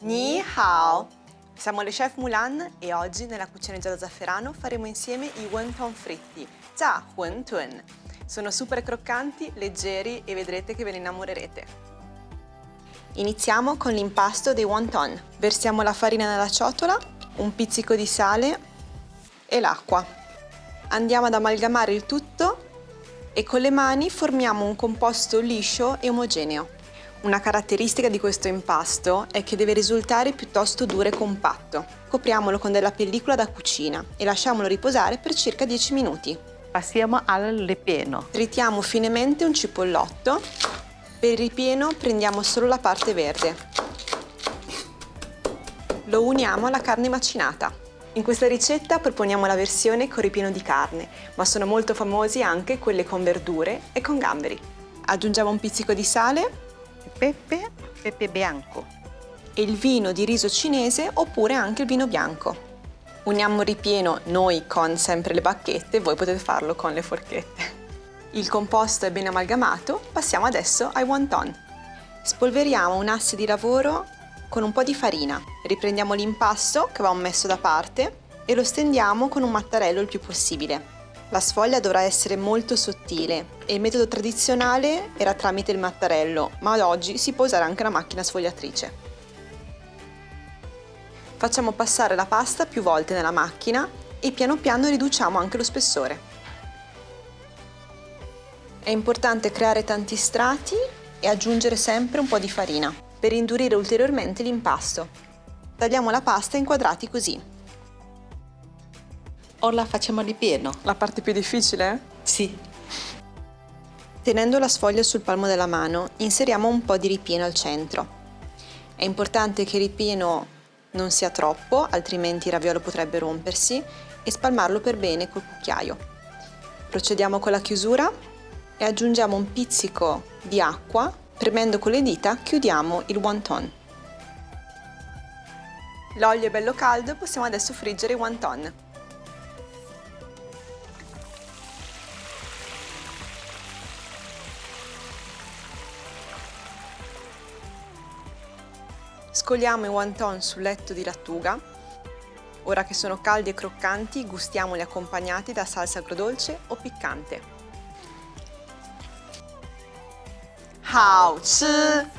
Ni hao! Siamo le chef Mulan e oggi nella cucina giallo zafferano faremo insieme i wonton fritti, Zha Huntun. Sono super croccanti, leggeri e vedrete che ve ne innamorerete. Iniziamo con l'impasto dei wonton. Versiamo la farina nella ciotola, un pizzico di sale e l'acqua. Andiamo ad amalgamare il tutto e con le mani formiamo un composto liscio e omogeneo. Una caratteristica di questo impasto è che deve risultare piuttosto duro e compatto. Copriamolo con della pellicola da cucina e lasciamolo riposare per circa 10 minuti. Passiamo al ripieno. Tritiamo finemente un cipollotto. Per il ripieno prendiamo solo la parte verde. Lo uniamo alla carne macinata. In questa ricetta proponiamo la versione con ripieno di carne, ma sono molto famosi anche quelle con verdure e con gamberi. Aggiungiamo un pizzico di sale, pepe bianco e il vino di riso cinese oppure anche il vino bianco. Uniamo il ripieno noi con sempre le bacchette, voi potete farlo con le forchette. Il composto è ben amalgamato, passiamo adesso ai wonton. Spolveriamo un asse di lavoro con un po' di farina, riprendiamo l'impasto che avevamo messo da parte e lo stendiamo con un mattarello il più possibile. La sfoglia dovrà essere molto sottile e il metodo tradizionale era tramite il mattarello, ma ad oggi si può usare anche una macchina sfogliatrice. Facciamo passare la pasta più volte nella macchina e piano piano riduciamo anche lo spessore. È importante creare tanti strati e aggiungere sempre un po' di farina per indurire ulteriormente l'impasto. Tagliamo la pasta in quadrati così. Ora facciamo il ripieno. La parte più difficile? Sì. Tenendo la sfoglia sul palmo della mano, inseriamo un po' di ripieno al centro. È importante che il ripieno non sia troppo, altrimenti il raviolo potrebbe rompersi, e spalmarlo per bene col cucchiaio. Procediamo con la chiusura e aggiungiamo un pizzico di acqua. Premendo con le dita chiudiamo il wonton. L'olio è bello caldo, possiamo adesso friggere i wonton. Scoliamo i wonton sul letto di lattuga. Ora che sono caldi e croccanti, gustiamoli accompagnati da salsa agrodolce o piccante. 好吃